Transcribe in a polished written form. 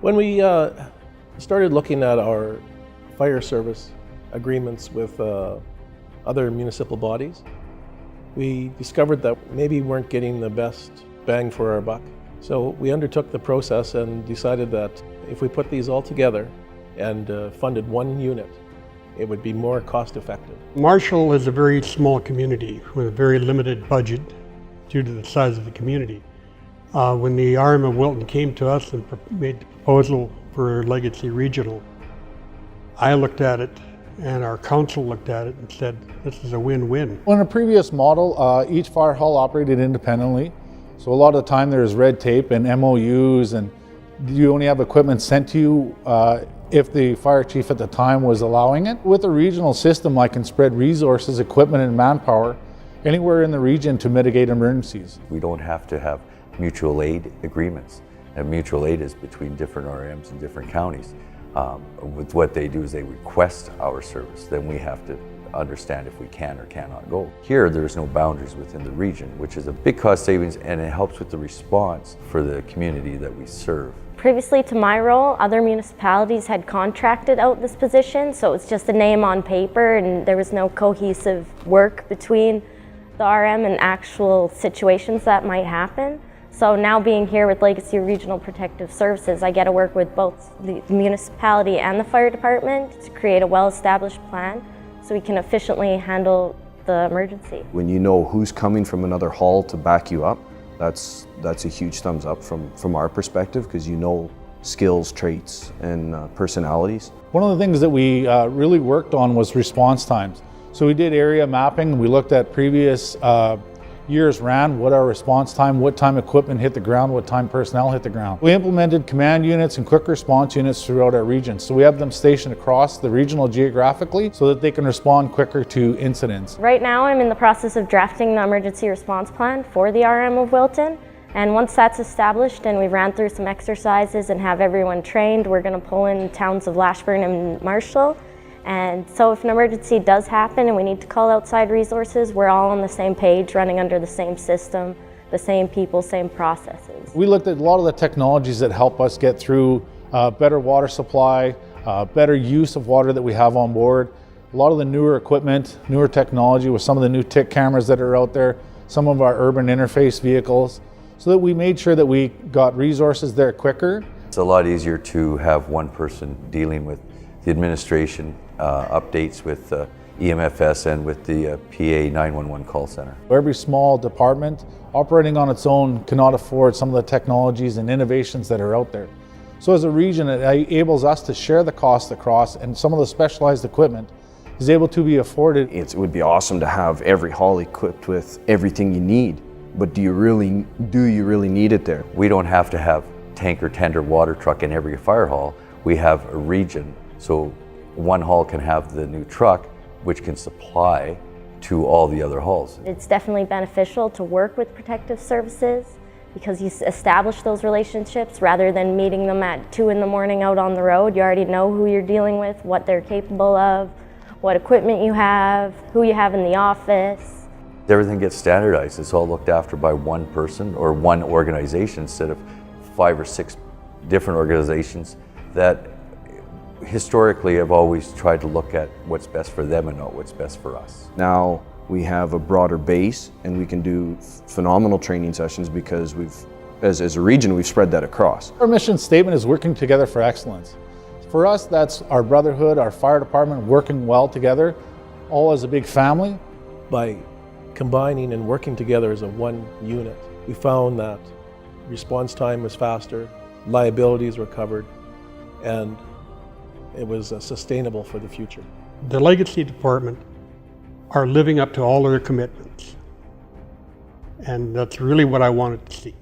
When we started looking at our fire service agreements with other municipal bodies, we discovered that maybe we weren't getting the best bang for our buck. So we undertook the process and decided that if we put these all together and funded one unit, it would be more cost effective. Marshall is a very small community with a very limited budget due to the size of the community. When the RM of Wilton came to us and made the proposal for Legacy Regional, I looked at it and our council looked at it and said, this is a win-win. In a previous model, each fire hall operated independently. So a lot of the time there's red tape and MOUs, and you only have equipment sent to you if the fire chief at the time was allowing it. With a regional system, I can spread resources, equipment, and manpower anywhere in the region to mitigate emergencies. We don't have to have mutual aid agreements. And mutual aid is between different RMs in different counties. With what they do is they request our service, then we have to understand if we can or cannot go. Here, there's no boundaries within the region, which is a big cost savings, and it helps with the response for the community that we serve. Previously to my role, other municipalities had contracted out this position, so it's just a name on paper and there was no cohesive work between the RM and actual situations that might happen. So now being here with Legacy Regional Protective Services, I get to work with both the municipality and the fire department to create a well-established plan so we can efficiently handle the emergency. When you know who's coming from another hall to back you up, that's a huge thumbs up from our perspective, because you know skills, traits, and personalities. One of the things that we really worked on was response times. So we did area mapping. We looked at previous years ran, what our response time, what time equipment hit the ground, what time personnel hit the ground. We implemented command units and quick response units throughout our region. So we have them stationed across the regional geographically so that they can respond quicker to incidents. Right now I'm in the process of drafting the emergency response plan for the RM of Wilton. And once that's established and we've ran through some exercises and have everyone trained, we're going to pull in towns of Lashburn and Marshall. And so if an emergency does happen and we need to call outside resources, we're all on the same page, running under the same system, the same people, same processes. We looked at a lot of the technologies that help us get through better water supply, better use of water that we have on board, a lot of the newer equipment, newer technology with some of the new TIC cameras that are out there, some of our urban interface vehicles, so that we made sure that we got resources there quicker. It's a lot easier to have one person dealing with the administration, updates with EMFS and with the PA 911 call center. Every small department operating on its own cannot afford some of the technologies and innovations that are out there. So as a region, it enables us to share the cost across, and some of the specialized equipment is able to be afforded. It would be awesome to have every hall equipped with everything you need, but do you really need it there? We don't have to have tanker, tender, water truck in every fire hall. We have a region, so one hall can have the new truck, which can supply to all the other halls. It's definitely beneficial to work with protective services because you establish those relationships rather than meeting them at 2 in the morning out on the road. You already know who you're dealing with, what they're capable of, what equipment you have, who you have in the office. Everything gets standardized. It's all looked after by one person or one organization instead of 5 or 6 different organizations that historically have always tried to look at what's best for them and not what's best for us. Now we have a broader base and we can do phenomenal training sessions because as a region, we've spread that across. Our mission statement is working together for excellence. For us, that's our brotherhood, our fire department working well together, all as a big family. By combining and working together as a one unit, we found that response time was faster, liabilities were covered, and it was sustainable for the future. The Legacy Department are living up to all their commitments, and that's really what I wanted to see.